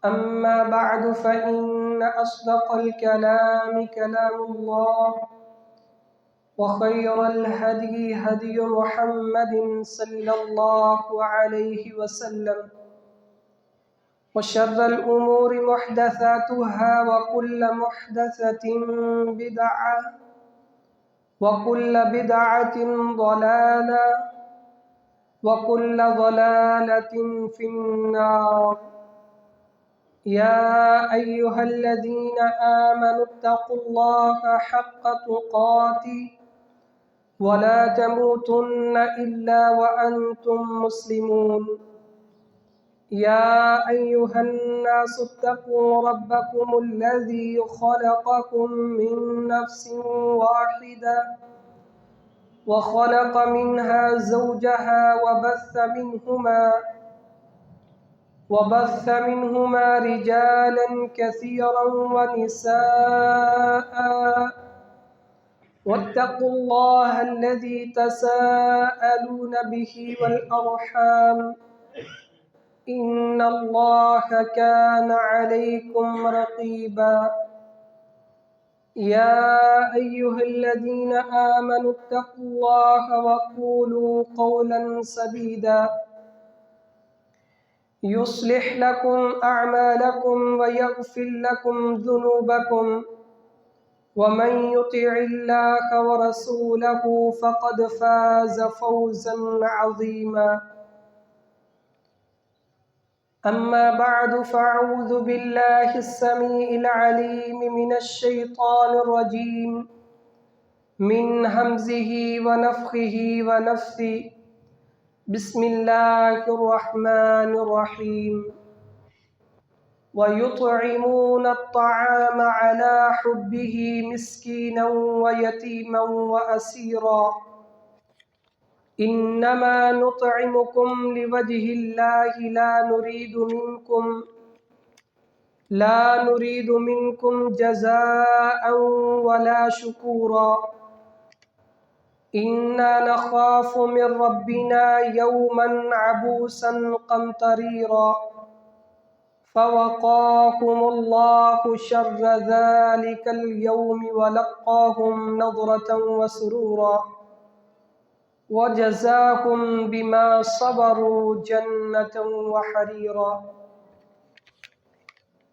أما بعد فإن أصدق الكلام كلام الله وخير الهدي هدي محمد صلى الله عليه وسلم وشر الأمور محدثاتها وكل محدثة بدعة وكل بدعة ضلالة وكل ضلالة في النار. يا أيها الذين آمنوا اتقوا الله حق تقاته ولا تموتن إلا وأنتم مسلمون. يا أيها الناس اتقوا ربكم الذي خلقكم من نفس واحدة وخلق منها زوجها وبث منهما رجالا كثيرا ونساء واتقوا الله الذي تساءلون به والأرحام إن الله كان عليكم رقيبا. يا أيها الذين آمنوا اتقوا الله وقولوا قولا سديدا يصلح لكم أعمالكم ويغفر لكم ذنوبكم ومن يطع الله ورسوله فقد فاز فوزا عظيما. أما بعد فأعوذ بالله السميع العليم من الشيطان الرجيم من همزه ونفخه ونفثه. بسم الله الرحمن الرحيم. ويطعمون الطعام على حبه مسكينا ويتيما وأسيرا إنما نطعمكم لوجه الله لا نريد منكم جزاء ولا شكورا إنا نخاف من ربنا يوما عبوسا قمطريرا فوقاهم الله شر ذلك اليوم ولقاهم نضرة وسرورا وجزاهم بما صبروا جنة وحريرا.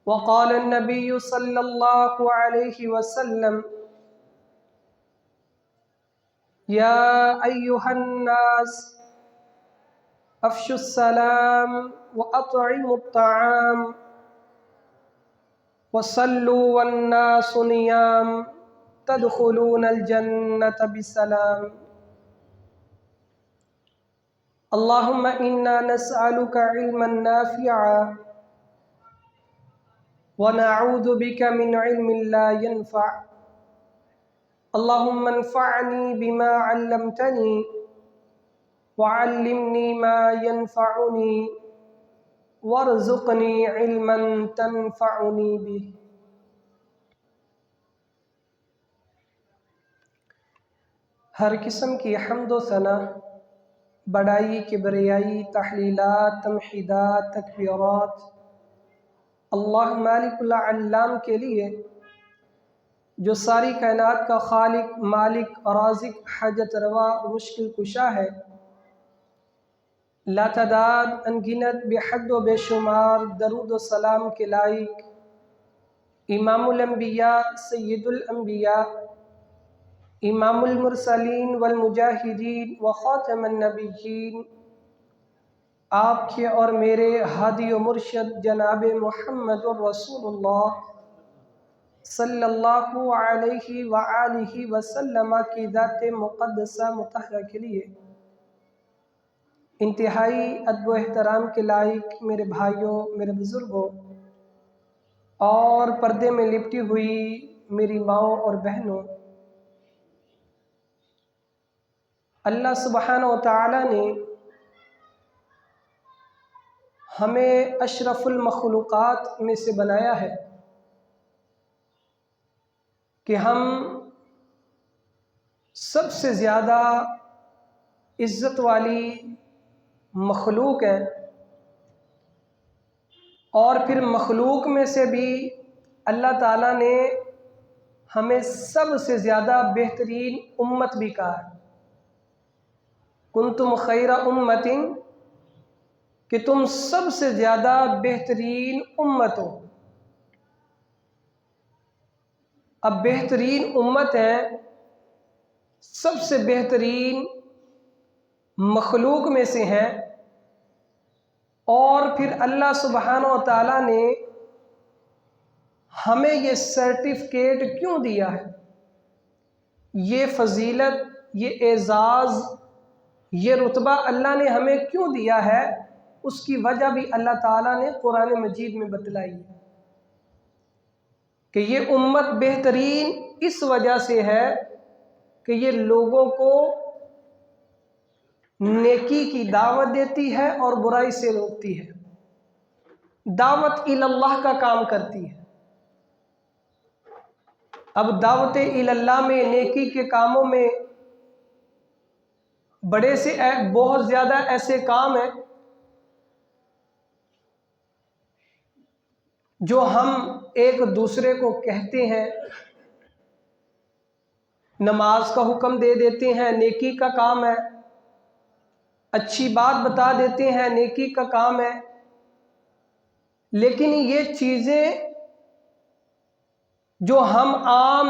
وقال النبي صلى الله عليه وسلم: يا أيها الناس أفشوا السلام وأطعموا الطعام وصلوا والناس نيام تدخلون الجنة بسلام. اللهم إنا نسألك علما نافعا ونعوذ بك من علم لا ينفع. اللهم انفعني بما علمتني وعلمني ما ينفعني وارزقني علما تنفعني به. ہر قسم کی حمد و ثنا، بڑائی، کبریائی، تحلیلات، تمحیدات، تکبیرات اللہ مالک العلام کے لیے، جو ساری کائنات کا خالق، مالک، رازق، حاجت روا، مشکل کشا ہے، لا تعداد انگنت بے حد و بے شمار درود و سلام کے لائق امام الانبیاء، سید الانبیاء، امام المرسلین والمجاہدین وخاتم النبیین، آپ کے اور میرے ہادی و مرشد جناب محمد الرسول اللہ صلی اللہ علیہ وآلہ وسلم کی ذات مقدسہ مطہرہ کے لیے انتہائی ادب و احترام کے لائق میرے بھائیوں، میرے بزرگوں اور پردے میں لپٹی ہوئی میری ماؤں اور بہنوں، اللہ سبحانہ و تعالی نے ہمیں اشرف المخلوقات میں سے بنایا ہے کہ ہم سب سے زیادہ عزت والی مخلوق ہیں، اور پھر مخلوق میں سے بھی اللہ تعالیٰ نے ہمیں سب سے زیادہ بہترین امت بھی کہا ہے، کنتم خیر امت، کہ تم سب سے زیادہ بہترین امت ہو۔ اب بہترین امت ہے، سب سے بہترین مخلوق میں سے ہیں، اور پھر اللہ سبحانہ و تعالیٰ نے ہمیں یہ سرٹیفکیٹ کیوں دیا ہے، یہ فضیلت، یہ اعزاز، یہ رتبہ اللہ نے ہمیں کیوں دیا ہے، اس کی وجہ بھی اللہ تعالیٰ نے قرآن مجید میں بتلائی ہے کہ یہ امت بہترین اس وجہ سے ہے کہ یہ لوگوں کو نیکی کی دعوت دیتی ہے اور برائی سے روکتی ہے، دعوت اللہ کا کام کرتی ہے۔ اب دعوت اللہ میں، نیکی کے کاموں میں بڑے سے بہت زیادہ ایسے کام ہیں جو ہم ایک دوسرے کو کہتے ہیں، نماز کا حکم دے دیتے ہیں، نیکی کا کام ہے، اچھی بات بتا دیتے ہیں، نیکی کا کام ہے، لیکن یہ چیزیں جو ہم عام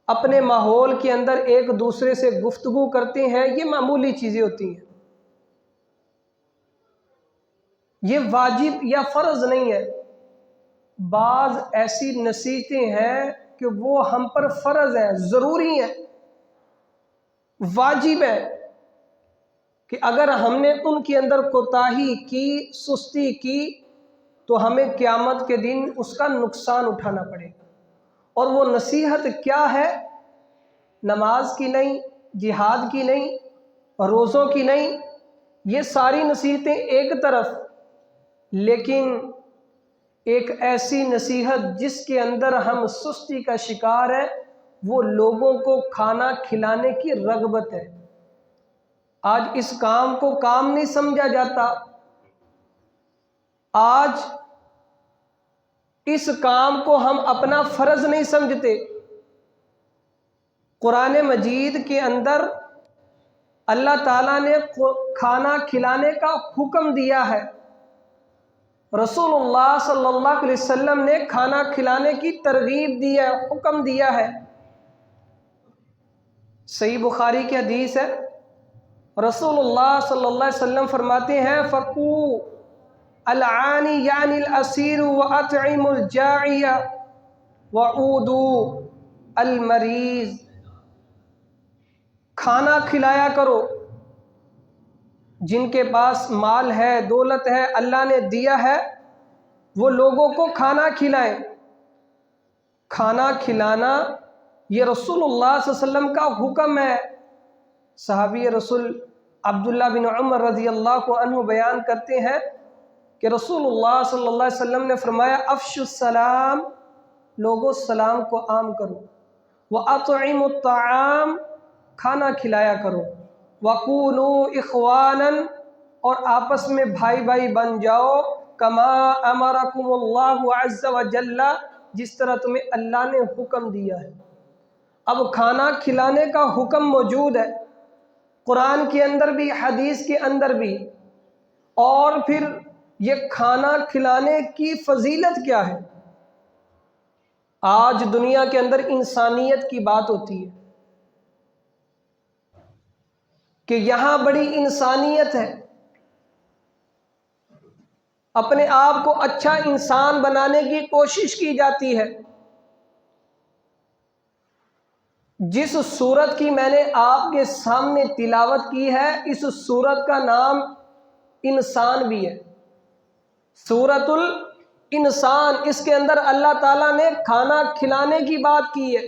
اپنے ماحول کے اندر ایک دوسرے سے گفتگو کرتے ہیں، یہ معمولی چیزیں ہوتی ہیں، یہ واجب یا فرض نہیں ہے۔ بعض ایسی نصیحتیں ہیں کہ وہ ہم پر فرض ہیں، ضروری ہیں، واجب ہے، کہ اگر ہم نے ان کے اندر کوتاہی کی، سستی کی، تو ہمیں قیامت کے دن اس کا نقصان اٹھانا پڑے گا۔ اور وہ نصیحت کیا ہے؟ نماز کی نہیں، جہاد کی نہیں، روزوں کی نہیں، یہ ساری نصیحتیں ایک طرف، لیکن ایک ایسی نصیحت جس کے اندر ہم سستی کا شکار ہیں، وہ لوگوں کو کھانا کھلانے کی رغبت ہے۔ آج اس کام کو کام نہیں سمجھا جاتا، آج اس کام کو ہم اپنا فرض نہیں سمجھتے۔ قرآن مجید کے اندر اللہ تعالیٰ نے کھانا کھلانے کا حکم دیا ہے، رسول اللہ صلی اللہ علیہ وسلم نے کھانا کھلانے کی ترغیب دی ہے، حکم دیا ہے۔ صحیح بخاری کی حدیث ہے، رسول اللہ صلی اللہ علیہ وسلم فرماتے ہیں فَقُو الْعَانِ یعنی الْأَسِیرُ وَأَطْعِمُ الْجَاعِیَ وَعُودُوا الْمَرِیض، کھانا کھلایا کرو، جن کے پاس مال ہے، دولت ہے، اللہ نے دیا ہے، وہ لوگوں کو کھانا کھلائیں۔ کھانا کھلانا یہ رسول اللہ صلی اللہ علیہ وسلم کا حکم ہے۔ صحابی رسول عبداللہ بن عمر رضی اللہ عنہ بیان کرتے ہیں کہ رسول اللہ صلی اللہ علیہ وسلم نے فرمایا افشوا السلام، لوگوں سلام کو عام کرو، وَأَطْعِمُوا الطَّعَامَ، کھانا کھلایا کرو، وَكُونُوا إِخْوَانًا، اور آپس میں بھائی بھائی بن جاؤ، كَمَا أَمَرَكُمُ اللَّهُ عَزَّ وَجَلَّ، جس طرح تمہیں اللہ نے حکم دیا ہے۔ اب کھانا کھلانے کا حکم موجود ہے قرآن کے اندر بھی، حدیث کے اندر بھی، اور پھر یہ کھانا کھلانے کی فضیلت کیا ہے؟ آج دنیا کے اندر انسانیت کی بات ہوتی ہے کہ یہاں بڑی انسانیت ہے، اپنے آپ کو اچھا انسان بنانے کی کوشش کی جاتی ہے۔ جس سورت کی میں نے آپ کے سامنے تلاوت کی ہے، اس سورت کا نام انسان بھی ہے، سورۃ الانسان۔ اس کے اندر اللہ تعالیٰ نے کھانا کھلانے کی بات کی ہے،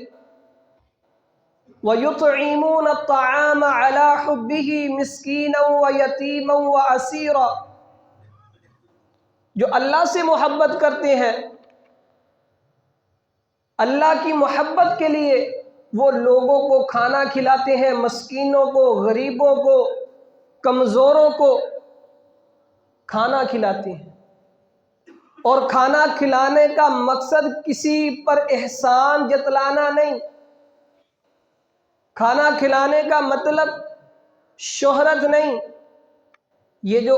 وَيُطْعِمُونَ الطَّعَامَ عَلَىٰ حُبِّهِ مِسْكِينًا وَيَتِيمًا وَأَسِيرًا، جو اللہ سے محبت کرتے ہیں، اللہ کی محبت کے لیے وہ لوگوں کو کھانا کھلاتے ہیں، مسکینوں کو، غریبوں کو، کمزوروں کو کھانا کھلاتے ہیں۔ اور کھانا کھلانے کا مقصد کسی پر احسان جتلانا نہیں، کھانا کھلانے کا مطلب شہرت نہیں۔ یہ جو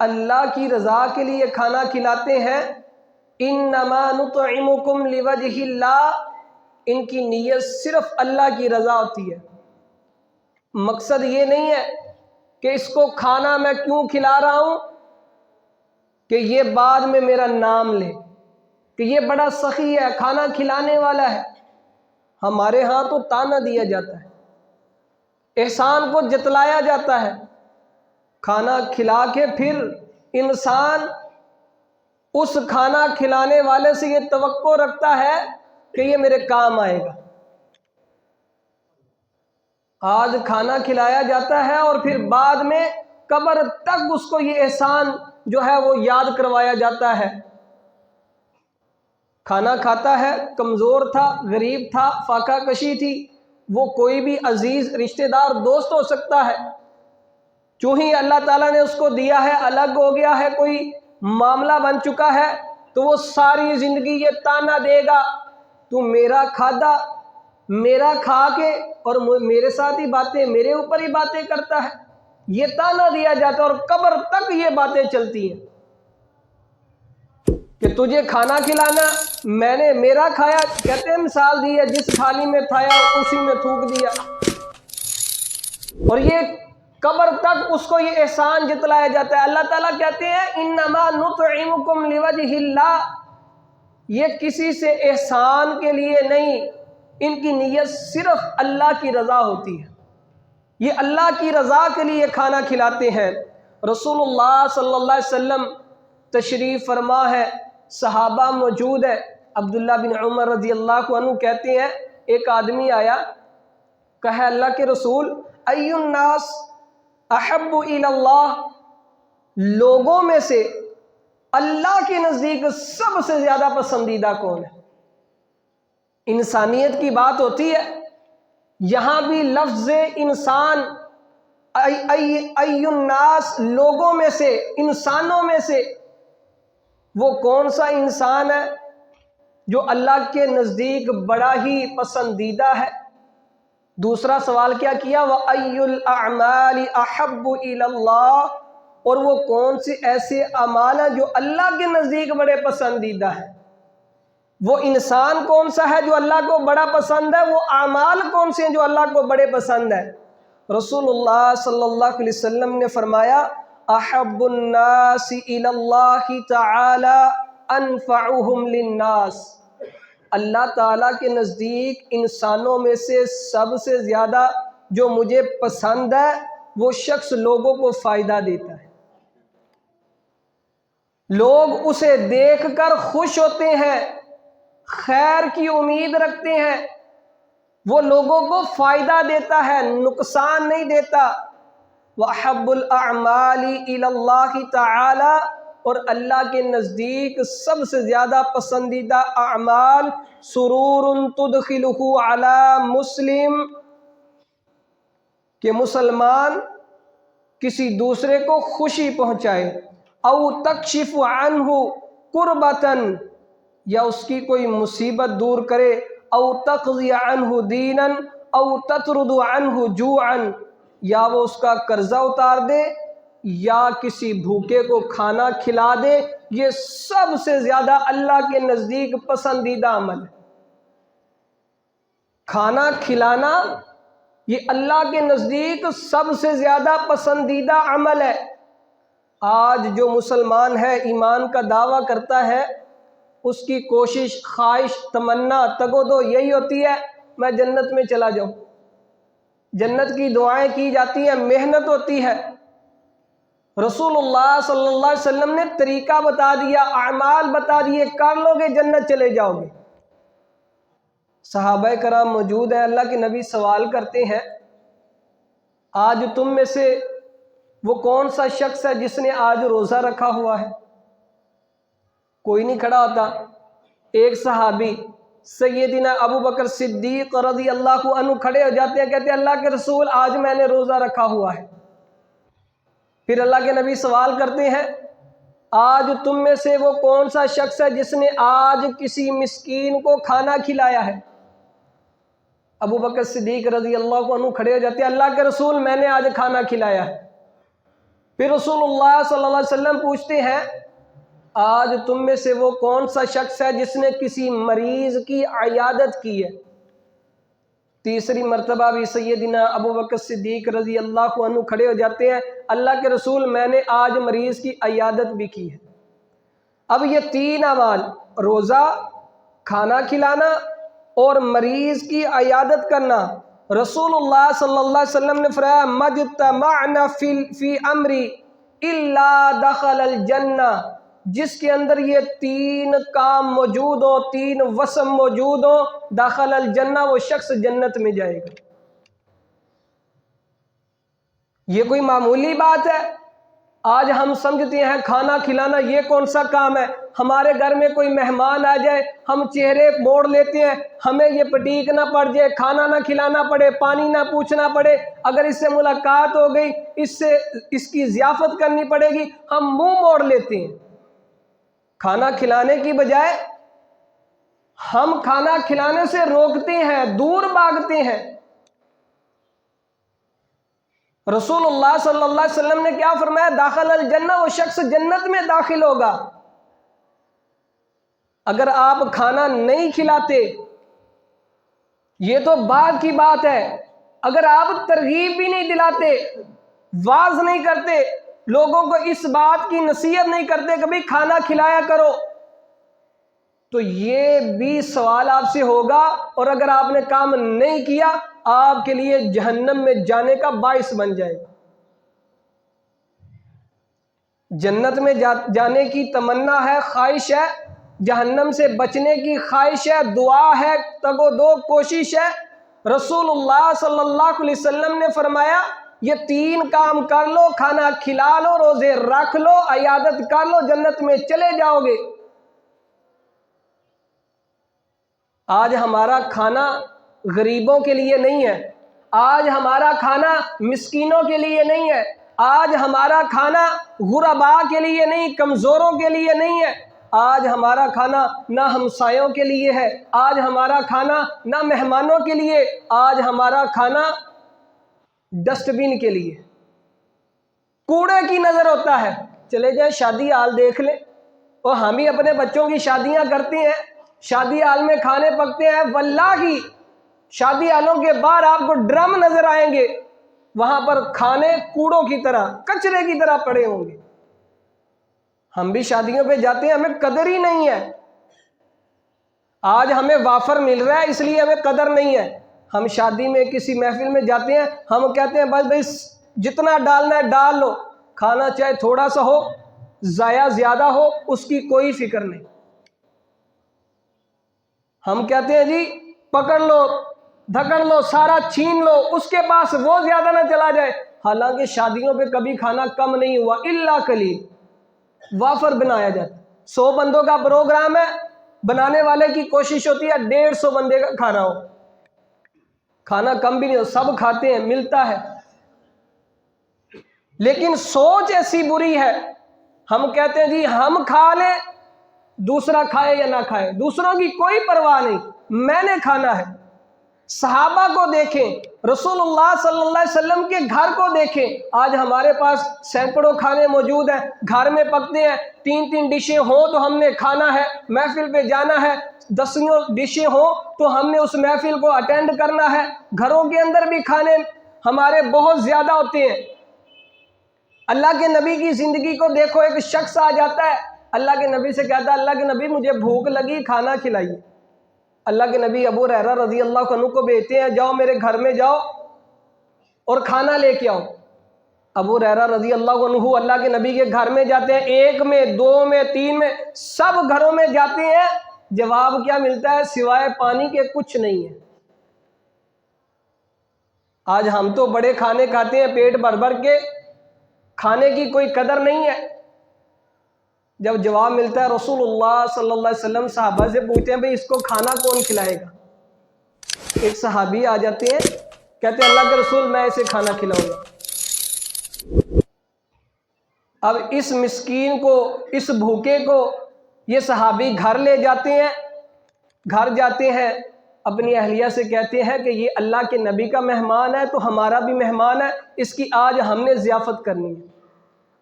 اللہ کی رضا کے لیے کھانا کھلاتے ہیں، انما نطعمکم لوجہ اللہ، ان کی نیت صرف اللہ کی رضا ہوتی ہے۔ مقصد یہ نہیں ہے کہ اس کو کھانا میں کیوں کھلا رہا ہوں کہ یہ بعد میں میرا نام لے کہ یہ بڑا سخی ہے، کھانا کھلانے والا ہے۔ ہمارے ہاں تو تانا دیا جاتا ہے، احسان کو جتلایا جاتا ہے۔ کھانا کھلا کے پھر انسان اس کھانا کھلانے والے سے یہ توقع رکھتا ہے کہ یہ میرے کام آئے گا۔ آج کھانا کھلایا جاتا ہے اور پھر بعد میں قبر تک اس کو یہ احسان جو ہے وہ یاد کروایا جاتا ہے۔ کھانا کھاتا ہے، کمزور تھا، غریب تھا، فاقہ کشی تھی، وہ کوئی بھی عزیز رشتہ دار دوست ہو سکتا ہے، چوں ہی اللہ تعالیٰ نے اس کو دیا ہے، الگ ہو گیا ہے، کوئی معاملہ بن چکا ہے، تو وہ ساری زندگی یہ تانا دے گا، تو میرا کھادا، میرا کھا کے اور میرے ساتھ ہی باتیں، میرے اوپر ہی باتیں کرتا ہے، یہ تانا دیا جاتا ہے اور قبر تک یہ باتیں چلتی ہیں کہ تجھے کھانا کھلانا، میں نے میرا کھایا، کہتے ہیں مثال دی ہے، جس تھالی میں کھایا اسی میں تھوک دیا، اور یہ قبر تک اس کو یہ احسان جتلایا جاتا ہے۔ اللہ تعالیٰ کہتے ہیں انما نطعمکم لوجہ اللہ، یہ کسی سے احسان کے لیے نہیں، ان کی نیت صرف اللہ کی رضا ہوتی ہے، یہ اللہ کی رضا کے لیے کھانا کھلاتے ہیں۔ رسول اللہ صلی اللہ علیہ وسلم تشریف فرما ہے، صحابہ موجود ہے، عبداللہ بن عمر رضی اللہ عنہ کہتے ہیں ایک آدمی آیا، کہا اللہ کے رسول ای الناس احب الی اللہ، لوگوں میں سے اللہ کے نزدیک سب سے زیادہ پسندیدہ کون ہے؟ انسانیت کی بات ہوتی ہے، یہاں بھی لفظ انسان، ای الناس، لوگوں میں سے، انسانوں میں سے وہ کون سا انسان ہے جو اللہ کے نزدیک بڑا ہی پسندیدہ ہے؟ دوسرا سوال کیا کیا؟ وَأَيُّ الْأَعْمَالِ أَحَبُّ إِلَى اللَّهِ، اور وہ کون سے ایسے اعمال ہیں جو اللہ کے نزدیک بڑے پسندیدہ ہیں؟ وہ انسان کون سا ہے جو اللہ کو بڑا پسند ہے، وہ اعمال کون سے ہیں جو اللہ کو بڑے پسند ہیں؟ رسول اللہ صلی اللہ علیہ وسلم نے فرمایا احب الناس الی اللہ تعالی انفعہم للناس، اللہ تعالیٰ کے نزدیک انسانوں میں سے سب سے زیادہ جو مجھے پسند ہے وہ شخص لوگوں کو فائدہ دیتا ہے، لوگ اسے دیکھ کر خوش ہوتے ہیں، خیر کی امید رکھتے ہیں، وہ لوگوں کو فائدہ دیتا ہے، نقصان نہیں دیتا۔ وَأَحَبُّ الْأَعْمَالِ إِلَى اللَّهِ تَعَالَى، اور اللہ کے نزدیک سب سے زیادہ پسندیدہ اعمال سرور تدخلہ علی مسلم، کہ مسلمان کسی دوسرے کو خوشی پہنچائے، او تکشف عنہ کربتن، یا اس کی کوئی مصیبت دور کرے، او تقضی عنہ دینا او تطرد عنہ جوعا، یا وہ اس کا قرضہ اتار دے یا کسی بھوکے کو کھانا کھلا دے، یہ سب سے زیادہ اللہ کے نزدیک پسندیدہ عمل ہے۔ کھانا کھلانا یہ اللہ کے نزدیک سب سے زیادہ پسندیدہ عمل ہے۔ آج جو مسلمان ہے، ایمان کا دعویٰ کرتا ہے، اس کی کوشش، خواہش، تمنا، تگ و دو یہی ہوتی ہے میں جنت میں چلا جاؤں، جنت کی دعائیں کی جاتی ہیں، محنت ہوتی ہے۔ رسول اللہ صلی اللہ علیہ وسلم نے طریقہ بتا دیا، اعمال بتا دیے، کر لو گے جنت چلے جاؤ گے۔ صحابہ کرام موجود ہیں، اللہ کے نبی سوال کرتے ہیں آج تم میں سے وہ کون سا شخص ہے جس نے آج روزہ رکھا ہوا ہے؟ کوئی نہیں کھڑا ہوتا۔ ایک صحابی سیدنا ابو بکر صدیق رضی اللہ عنہ کھڑے ہو جاتے ہیں، کہتے ہیں اللہ کے رسول آج میں نے روزہ رکھا ہوا ہے۔ پھر اللہ کے نبی سوال کرتے ہیں آج تم میں سے وہ کون سا شخص ہے جس نے آج کسی مسکین کو کھانا کھلایا ہے؟ ابو بکر صدیق رضی اللہ عنہ کھڑے ہو جاتے ہیں، اللہ کے رسول میں نے آج کھانا کھلایا ہے۔ پھر رسول اللہ صلی اللہ علیہ وسلم پوچھتے ہیں آج تم میں سے وہ کون سا شخص ہے جس نے کسی مریض کی عیادت کی ہے؟ تیسری مرتبہ بھی سیدنا ابو بکر صدیق رضی اللہ عنہ کھڑے ہو جاتے ہیں، اللہ کے رسول میں نے آج مریض کی عیادت بھی کی ہے۔ اب یہ تین اعمال، روزہ، کھانا کھلانا اور مریض کی عیادت کرنا، رسول اللہ صلی اللہ علیہ وسلم نے فرمایا مجتمعنا فی امری الا دخل الجنہ، جس کے اندر یہ تین کام موجود ہو، تین وصف موجود ہو، داخل الجنہ، وہ شخص جنت میں جائے گا۔ یہ کوئی معمولی بات ہے؟ آج ہم سمجھتے ہیں کھانا کھلانا یہ کون سا کام ہے؟ ہمارے گھر میں کوئی مہمان آ جائے ہم چہرے موڑ لیتے ہیں، ہمیں یہ پٹیک نہ پڑ جائے، کھانا نہ کھلانا پڑے، پانی نہ پوچھنا پڑے، اگر اس سے ملاقات ہو گئی اس کی ضیافت کرنی پڑے گی، ہم منہ موڑ لیتے ہیں۔ کھانا کھلانے کی بجائے ہم کھانا کھلانے سے روکتے ہیں، دور بھاگتے ہیں۔ رسول اللہ صلی اللہ علیہ وسلم نے کیا فرمایا؟ داخل الجنہ، وہ شخص جنت میں داخل ہوگا۔ اگر آپ کھانا نہیں کھلاتے یہ تو بعد کی بات ہے، اگر آپ ترغیب بھی نہیں دلاتے، واعظ نہیں کرتے، لوگوں کو اس بات کی نصیحت نہیں کرتے کبھی کھانا کھلایا کرو، تو یہ بھی سوال آپ سے ہوگا، اور اگر آپ نے کام نہیں کیا آپ کے لیے جہنم میں جانے کا باعث بن جائے گا۔ جنت میں جانے کی تمنا ہے، خواہش ہے، جہنم سے بچنے کی خواہش ہے، دعا ہے، تگ و دو کوشش ہے۔ رسول اللہ صلی اللہ علیہ وسلم نے فرمایا یہ تین کام کر لو، کھانا کھلا لو، روزے رکھ لو، عیادت کر لو، جنت میں چلے جاؤ گے۔ آج ہمارا کھانا غریبوں کے لیے نہیں ہے، آج ہمارا کھانا مسکینوں کے لیے نہیں ہے، آج ہمارا کھانا غرباء کے لیے نہیں، کمزوروں کے لیے نہیں ہے، آج ہمارا کھانا نہ ہمسایوں کے لیے ہے، آج ہمارا کھانا نہ مہمانوں کے لیے، آج ہمارا کھانا ڈسٹ بن کے لیے، کوڑے کی نظر ہوتا ہے۔ چلے جائیں شادی ہال دیکھ لیں، اور ہم ہی اپنے بچوں کی شادیاں کرتے ہیں، شادی ہال میں کھانے پکتے ہیں، واللہ کی شادی ہالوں کے باہر آپ کو ڈرم نظر آئیں گے، وہاں پر کھانے کوڑوں کی طرح، کچرے کی طرح پڑے ہوں گے۔ ہم بھی شادیوں پہ جاتے ہیں، ہمیں قدر ہی نہیں ہے۔ آج ہمیں وافر مل رہا ہے اس لیے ہمیں قدر نہیں ہے۔ ہم شادی میں کسی محفل میں جاتے ہیں، ہم کہتے ہیں بس بھائی جتنا ڈالنا ہے ڈال لو، کھانا چاہے تھوڑا سا ہو، ضائع زیادہ ہو، اس کی کوئی فکر نہیں۔ ہم کہتے ہیں جی پکڑ لو، دھکڑ لو، سارا چھین لو، اس کے پاس وہ زیادہ نہ چلا جائے۔ حالانکہ شادیوں پہ کبھی کھانا کم نہیں ہوا، الا قلیل، وافر بنایا جاتا ہے۔ 100 بندوں کا پروگرام ہے، بنانے والے کی کوشش ہوتی ہے 150 بندے کا کھانا ہو، کھانا کم بھی نہیں ہو، سب کھاتے ہیں، ملتا ہے۔ لیکن سوچ ایسی بری ہے، ہم کہتے ہیں جی ہم کھا لیں، دوسرا کھائے یا نہ کھائے، دوسروں کی کوئی پرواہ نہیں، میں نے کھانا ہے۔ صحابہ کو دیکھیں، رسول اللہ صلی اللہ علیہ وسلم کے گھر کو دیکھیں، آج ہمارے پاس سینکڑوں کھانے موجود ہیں، گھر میں پکتے ہیں، 3 ڈشیں ہوں تو ہم نے کھانا ہے، محفل پہ جانا ہے، 10 ڈشیں ہوں تو ہم نے اس محفل کو اٹینڈ کرنا ہے۔ گھروں کے اندر بھی کھانے ہمارے بہت زیادہ ہوتے ہیں۔ اللہ کے نبی کی زندگی کو دیکھو، ایک شخص آ جاتا ہے، اللہ کے نبی سے کہتا ہے اللہ کے نبی مجھے بھوک لگی، کھانا کھلائیے۔ اللہ کے نبی ابو ہریرہ رضی اللہ عنہ کو بھیجتے ہیں جاؤ میرے گھر میں جاؤ اور کھانا لے کے آؤ۔ ابو ہریرہ رضی اللہ عنہ اللہ کے نبی کے گھر میں جاتے ہیں، 1 میں 2 میں 3 میں، سب گھروں میں جاتے ہیں، جواب کیا ملتا ہے؟ سوائے پانی کے کچھ نہیں ہے۔ آج ہم تو بڑے کھانے کھاتے ہیں پیٹ بھر بھر کے، کھانے کی کوئی قدر نہیں ہے۔ جب جواب ملتا ہے رسول اللہ صلی اللہ علیہ وسلم صحابہ سے پوچھتے ہیں بھئی اس کو کھانا کون کھلائے گا؟ ایک صحابی آ جاتے ہیں، کہتے ہیں اللہ کے رسول میں اسے کھانا کھلاؤں گا۔ اب اس مسکین کو، اس بھوکے کو یہ صحابی گھر لے جاتے ہیں، گھر جاتے ہیں، اپنی اہلیہ سے کہتے ہیں کہ یہ اللہ کے نبی کا مہمان ہے تو ہمارا بھی مہمان ہے، اس کی آج ہم نے ضیافت کرنی ہے۔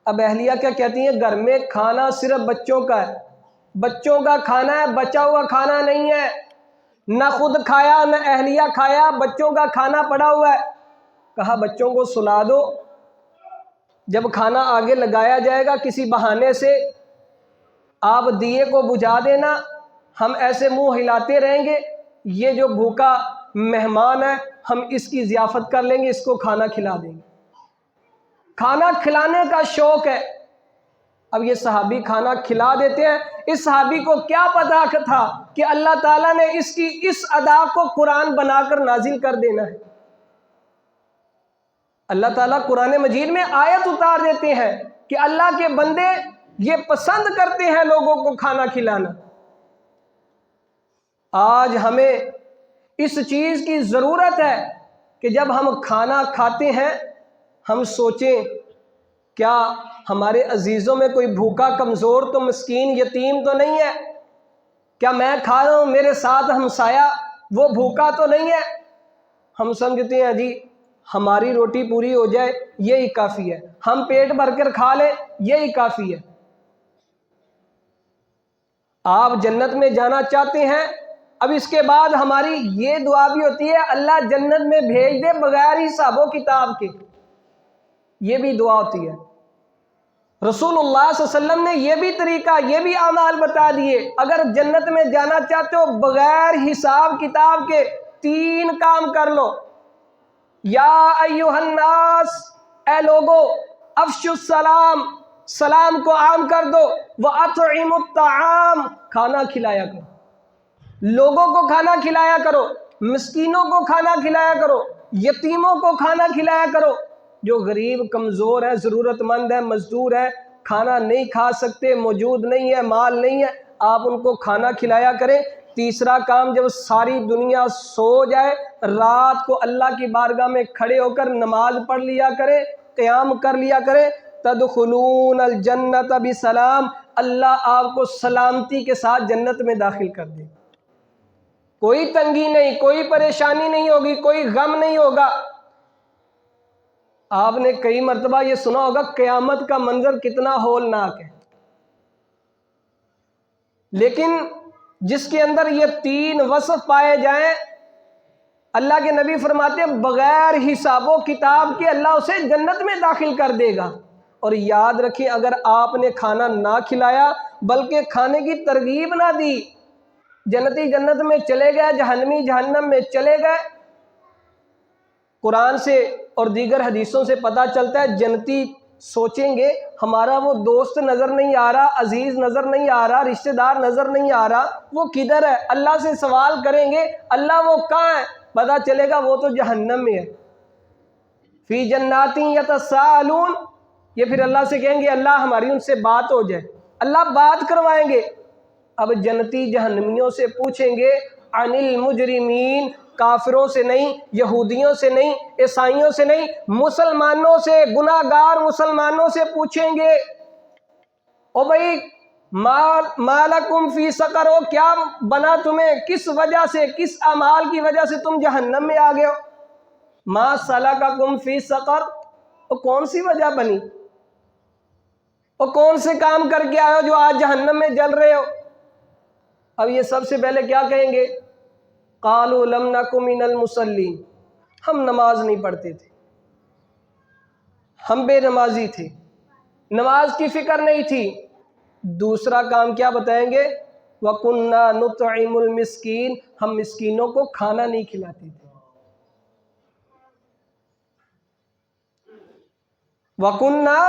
اب اہلیہ کیا کہتی ہیں؟ گھر میں کھانا صرف بچوں کا ہے، بچوں کا کھانا ہے، بچا ہوا کھانا نہیں ہے، نہ خود کھایا نہ اہلیہ کھایا، بچوں کا کھانا پڑا ہوا ہے۔ کہا بچوں کو سلا دو، جب کھانا آگے لگایا جائے گا کسی بہانے سے آپ دیے کو بجھا دینا، ہم ایسے منہ ہلاتے رہیں گے، یہ جو بھوکا مہمان ہے ہم اس کی ضیافت کر لیں گے، اس کو کھانا کھلا دیں گے۔ کھانا کھلانے کا شوق ہے۔ اب یہ صحابی کھانا کھلا دیتے ہیں۔ اس صحابی کو کیا پتا تھا کہ اللہ تعالیٰ نے اس کی اس ادا کو قرآن بنا کر نازل کر دینا ہے۔ اللہ تعالیٰ قرآن مجید میں آیت اتار دیتے ہیں کہ اللہ کے بندے یہ پسند کرتے ہیں لوگوں کو کھانا کھلانا۔ آج ہمیں اس چیز کی ضرورت ہے کہ جب ہم کھانا کھاتے ہیں ہم سوچیں کیا ہمارے عزیزوں میں کوئی بھوکا کمزور تو مسکین یتیم تو نہیں ہے؟ کیا میں کھا رہا ہوں میرے ساتھ ہمسایہ وہ بھوکا تو نہیں ہے؟ ہم سمجھتے ہیں جی ہماری روٹی پوری ہو جائے یہی کافی ہے، ہم پیٹ بھر کر کھا لیں یہی کافی ہے۔ آپ جنت میں جانا چاہتے ہیں، اب اس کے بعد ہماری یہ دعا بھی ہوتی ہے اللہ جنت میں بھیج دے بغیر حساب و کتاب کے، یہ بھی دعا ہوتی ہے۔ رسول اللہ صلی اللہ علیہ وسلم نے یہ بھی طریقہ، یہ بھی اعمال بتا دیے، اگر جنت میں جانا چاہتے ہو بغیر حساب کتاب کے 3 کام کر لو۔ یا ایھا الناس، اے لوگو، افشوا السلام، سلام کو عام کر دو، واطعموا الطعام، کھانا کھلایا کرو، لوگوں کو کھانا کھلایا کرو، مسکینوں کو کھانا کھلایا کرو، یتیموں کو کھانا کھلایا کرو، جو غریب کمزور ہے، ضرورت مند ہے، مزدور ہے، کھانا نہیں کھا سکتے، موجود نہیں ہے، مال نہیں ہے، آپ ان کو کھانا کھلایا کریں۔ تیسرا کام، جب ساری دنیا سو جائے رات کو اللہ کی بارگاہ میں کھڑے ہو کر نماز پڑھ لیا کرے، قیام کر لیا کرے، تدخلون الجنت بسلام، اللہ آپ کو سلامتی کے ساتھ جنت میں داخل کر دے، کوئی تنگی نہیں، کوئی پریشانی نہیں ہوگی، کوئی غم نہیں ہوگا۔ آپ نے کئی مرتبہ یہ سنا ہوگا قیامت کا منظر کتنا ہولناک ہے، لیکن جس کے اندر یہ 3 وصف پائے جائیں، اللہ کے نبی فرماتے ہیں بغیر حساب و کتاب کے اللہ اسے جنت میں داخل کر دے گا۔ اور یاد رکھیں اگر آپ نے کھانا نہ کھلایا بلکہ کھانے کی ترغیب نہ دی، جنتی جنت میں چلے گئے، جہنمی جہنم میں چلے گئے۔ قرآن سے اور دیگر حدیثوں سے پتہ چلتا ہے جنتی سوچیں گے ہمارا وہ دوست نظر نہیں آ رہا، عزیز نظر نہیں آ رہا، رشتہ دار نظر نہیں آ رہا، وہ کدھر ہے؟ اللہ سے سوال کریں گے اللہ وہ کہاں ہے؟ پتہ چلے گا وہ تو جہنم میں ہے۔ فی جنات یتساءلون، یہ پھر اللہ سے کہیں گے اللہ ہماری ان سے بات ہو جائے، اللہ بات کروائیں گے۔ اب جنتی جہنمیوں سے پوچھیں گے عن المجرمین، کافروں سے نہیں، یہودیوں سے نہیں، عیسائیوں سے نہیں، مسلمانوں سے، گناہ گار مسلمانوں سے پوچھیں گے او بھائی ما لکم فی سقر، ہو کیا بنا تمہیں، کس وجہ سے، کس اعمال کی وجہ سے تم جہنم میں آ گئے ہو؟ ما سلککم فی سقر، وہ کون سی وجہ بنی، وہ کون سے کام کر کے آئے ہو جو آج جہنم میں جل رہے ہو؟ اب یہ سب سے پہلے کیا کہیں گے؟ قالوا لم نک من المصلین، ہم نماز نہیں پڑھتے تھے، ہم بے نمازی تھے، نماز کی فکر نہیں تھی۔ دوسرا کام کیا بتائیں گے؟ وَكُنَّا نُطْعِمُ الْمِسْكِينَ، ہم مسکینوں کو کھانا نہیں کھلاتے تھے۔ وَكُنَّا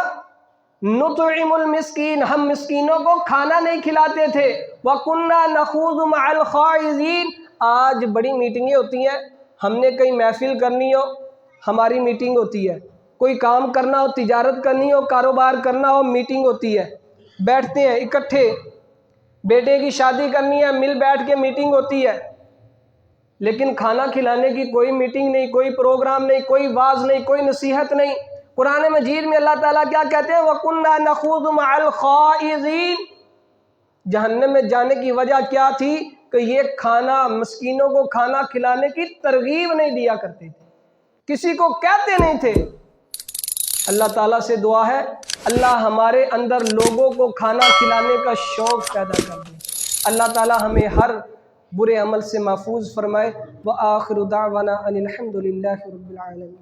نُطْعِمُ الْمِسْكِينَ، ہم مسکینوں کو کھانا نہیں کھلاتے تھے۔ وَكُنَّا نَخُوضُ مَعَ الْخَائِضِينَ، آج بڑی میٹنگیں ہوتی ہیں، ہم نے کہیں محفل کرنی ہو ہماری میٹنگ ہوتی ہے، کوئی کام کرنا ہو، تجارت کرنی ہو، کاروبار کرنا ہو، میٹنگ ہوتی ہے، بیٹھتے ہیں اکٹھے، بیٹے کی شادی کرنی ہے مل بیٹھ کے میٹنگ ہوتی ہے، لیکن کھانا کھلانے کی کوئی میٹنگ نہیں، کوئی پروگرام نہیں، کوئی واعظ نہیں، کوئی نصیحت نہیں۔ قرآن مجید میں اللہ تعالیٰ کیا کہتے ہیں؟ وَكُنَّا نَخُوضُ مَعَ الْخَائِضِينَ۔ جہنم میں جانے کی وجہ کیا تھی؟ کہ یہ کھانا، مسکینوں کو کھانا کھلانے کی ترغیب نہیں دیا کرتے تھے، کسی کو کہتے نہیں تھے۔ اللہ تعالیٰ سے دعا ہے اللہ ہمارے اندر لوگوں کو کھانا کھلانے کا شوق پیدا کر دے۔ اللہ تعالیٰ ہمیں ہر برے عمل سے محفوظ فرمائے۔ وآخر دعوانا ان الحمد للہ رب العالمین۔